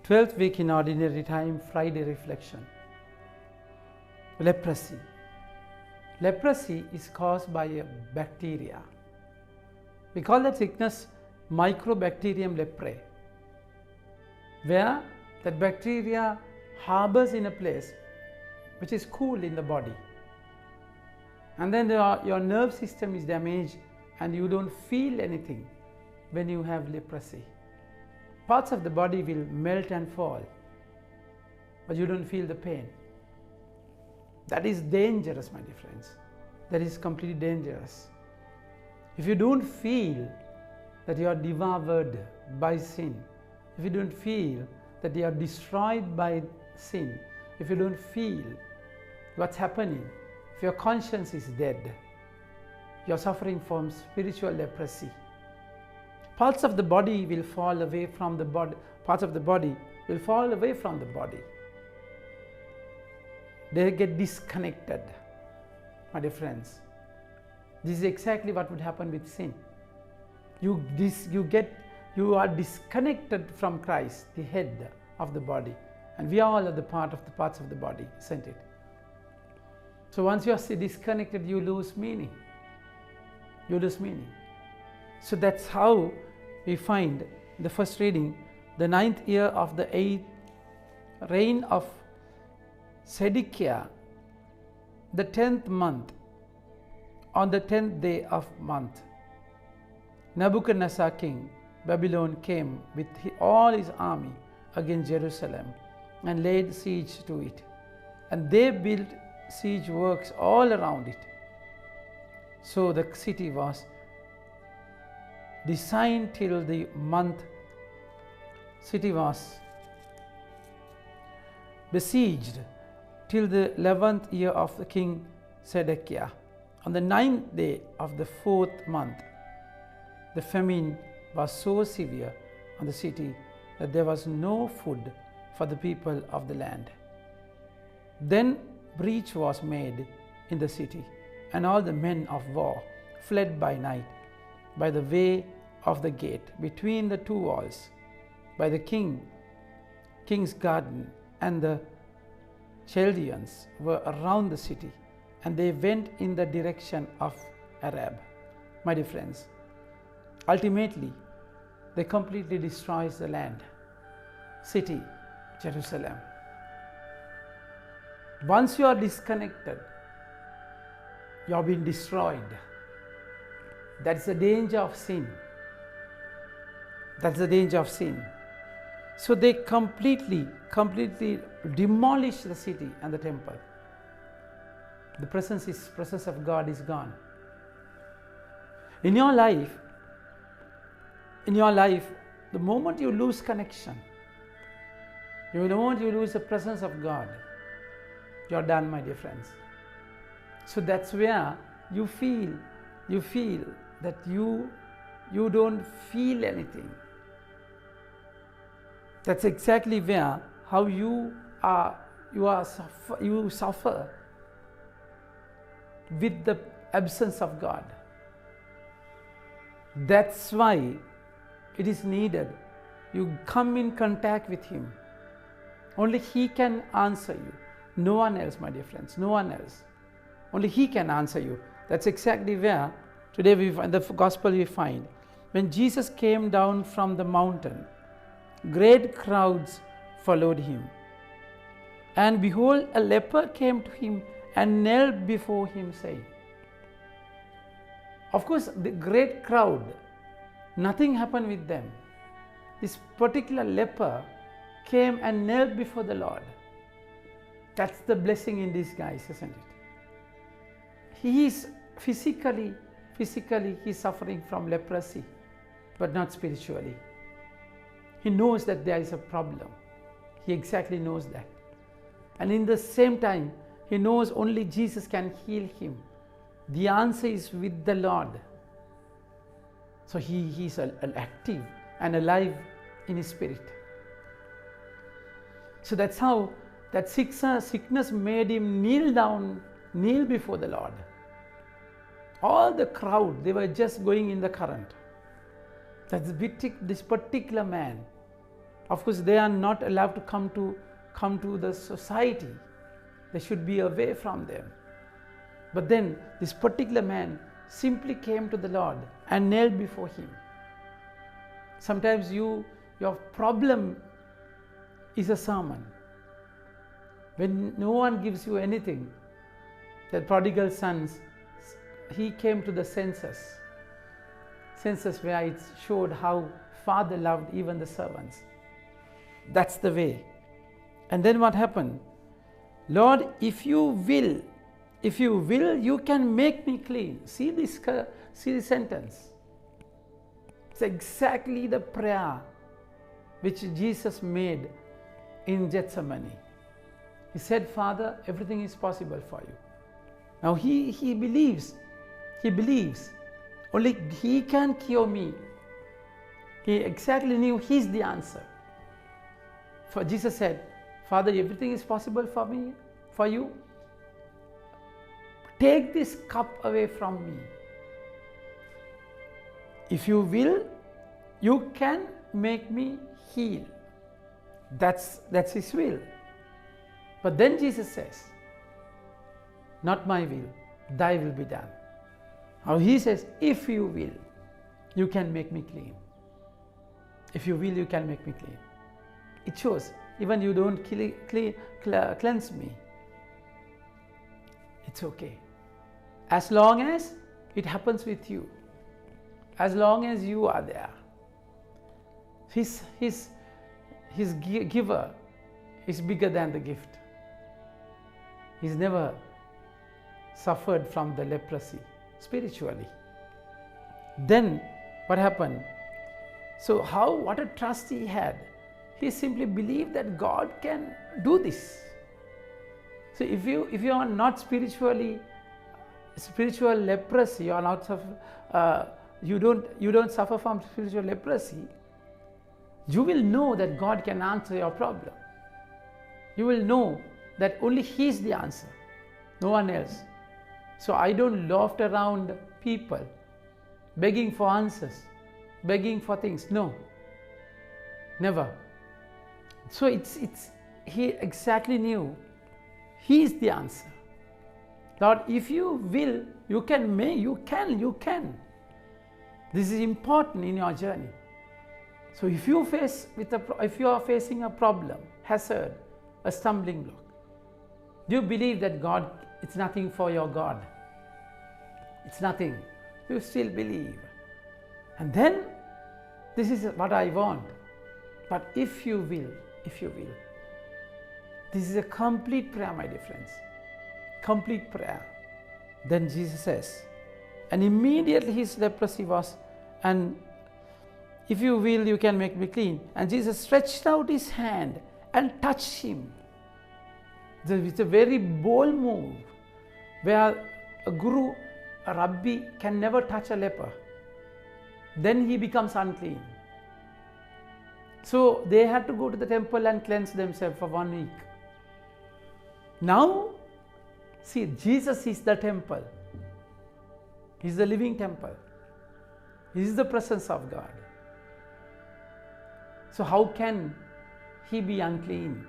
12th week in Ordinary Time, Friday reflection. Leprosy. Leprosy is caused by a bacteria. We call that sickness Mycobacterium leprae, where that bacteria harbors in a place which is cool in the body. And then your nerve system is damaged and you don't feel anything when you have leprosy. Parts of the body will melt and fall, but you don't feel the pain. That is dangerous, my dear friends. That is completely dangerous. If you don't feel that you are devoured by sin, if you don't feel that you are destroyed by sin, if you don't feel what's happening, if your conscience is dead, you are suffering from spiritual leprosy. Parts of the body will fall away from the body. Parts of the body will fall away from the body. They get disconnected, my dear friends. This is exactly what would happen with sin. You are disconnected from Christ, the head of the body, and we all are the parts of the body, isn't it? So once you are disconnected, you lose meaning. You lose meaning. So that's how we find the first reading, the 9th year of the 8th reign of Zedekiah, the 10th month, on the 10th day of month, Nebuchadnezzar king Babylon came with all his army against Jerusalem and laid siege to it. And they built siege works all around it. So the city was designed till the month. City was besieged till the 11th year of the king Zedekiah. On the 9th day of the 4th month, the famine was so severe on the city that there was no food for the people of the land. Then breach was made in the city, and all the men of war fled by night by the way of the gate between the two walls, by the king's garden, and the Chaldeans were around the city, and they went in the direction of Arab. My dear friends, ultimately they completely destroys the land, city, Jerusalem. Once you are disconnected, you have been destroyed. That's the danger of sin. That's the danger of sin. So they completely demolished the city and the temple. The presence of God is gone. In your life, the moment you lose connection, the moment you lose the presence of God, you're done, my dear friends. So that's where you feel that you don't feel anything. That's exactly where how you suffer with the absence of God. That's why it is needed you come in contact with Him. Only He can answer you. No one else, my dear friends, no one else. Only He can answer you. That's exactly where today we find the gospel we find. When Jesus came down from the mountain, great crowds followed Him. And behold, a leper came to Him and knelt before Him, saying, of course, the great crowd, nothing happened with them. This particular leper came and knelt before the Lord. That's the blessing in disguise, isn't it? He is physically he's suffering from leprosy, but not spiritually. He knows that there is a problem. He exactly knows that. And in the same time, he knows only Jesus can heal him. The answer is with the Lord. So he is active and alive in his spirit. So that's how that sickness made him kneel before the Lord. All the crowd, they were just going in the current. That's this particular man Of course, they are not allowed to come to the society. They should be away from them. But then this particular man simply came to the Lord and knelt before him. Sometimes your problem is a sermon. When no one gives you anything, the prodigal son, he came to the census where it showed how Father loved even the servants. That's the way. And then what happened? Lord, if you will, you can make me clean. See this sentence. It's exactly the prayer which Jesus made in Gethsemane. He said, Father, everything is possible for you. Now he believes, only he can cure me. He exactly knew he's the answer. For Jesus said, Father, everything is possible for me, for you. Take this cup away from me. If you will, you can make me heal. That's his will. But then Jesus says, not my will, thy will be done. Now he says, if you will, you can make me clean. If you will, you can make me clean. It shows, even you don't cleanse me, it's okay. As long as it happens with you, as long as you are there. His giver is bigger than the gift. He's never suffered from the leprosy spiritually. Then what happened? So what a trust he had. He simply believed that God can do this. So if you are not spiritual leprosy, you are not you don't suffer from spiritual leprosy, you will know that God can answer your problem. You will know that only He is the answer, no one else. So I don't loaf around people begging for answers, begging for things. No, never. So he exactly knew He is the answer. Lord, if you will, you can. This is important in your journey. So if you are facing a problem, hazard, a stumbling block, do you believe that God, it's nothing for your God? It's nothing. You still believe. And then, this is what I want. But if you will, this is a complete prayer, my dear friends. Complete prayer. Then Jesus says, and immediately his leprosy was, and if you will, you can make me clean. And Jesus stretched out his hand and touched him. It's a very bold move where a guru, a rabbi can never touch a leper. Then he becomes unclean. So they had to go to the temple and cleanse themselves for 1 week. Now, see, Jesus is the temple. He is the living temple. He is the presence of God. So how can he be unclean?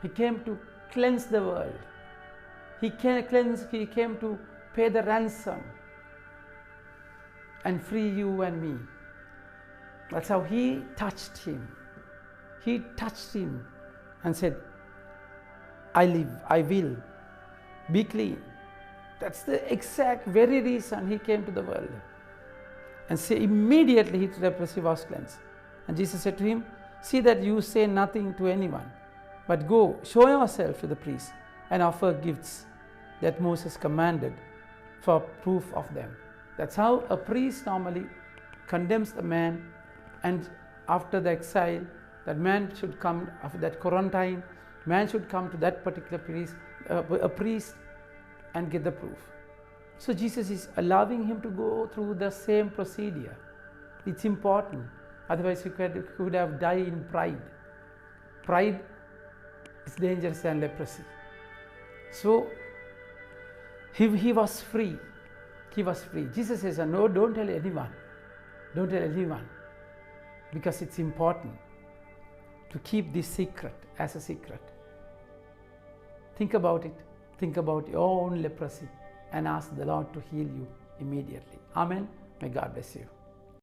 He came to cleanse the world. He came to pay the ransom and free you and me. That's how he touched him. He touched him and said, I will be clean. That's the exact very reason he came to the world. And immediately his leprosy was cleansed. And Jesus said to him, see that you say nothing to anyone, but go, show yourself to the priest and offer gifts that Moses commanded for proof of them. That's how a priest normally condemns the man, and after the exile, that man should come, after that quarantine, man should come to that particular priest and get the proof. So Jesus is allowing him to go through the same procedure. It's important. Otherwise he could have died in pride. Pride is dangerous than leprosy. So he was free. He was free. Jesus says, no, don't tell anyone. Don't tell anyone. Because it's important. to keep this secret as a secret. Think about it. Think about your own leprosy and ask the Lord to heal you immediately. Amen. May God bless you.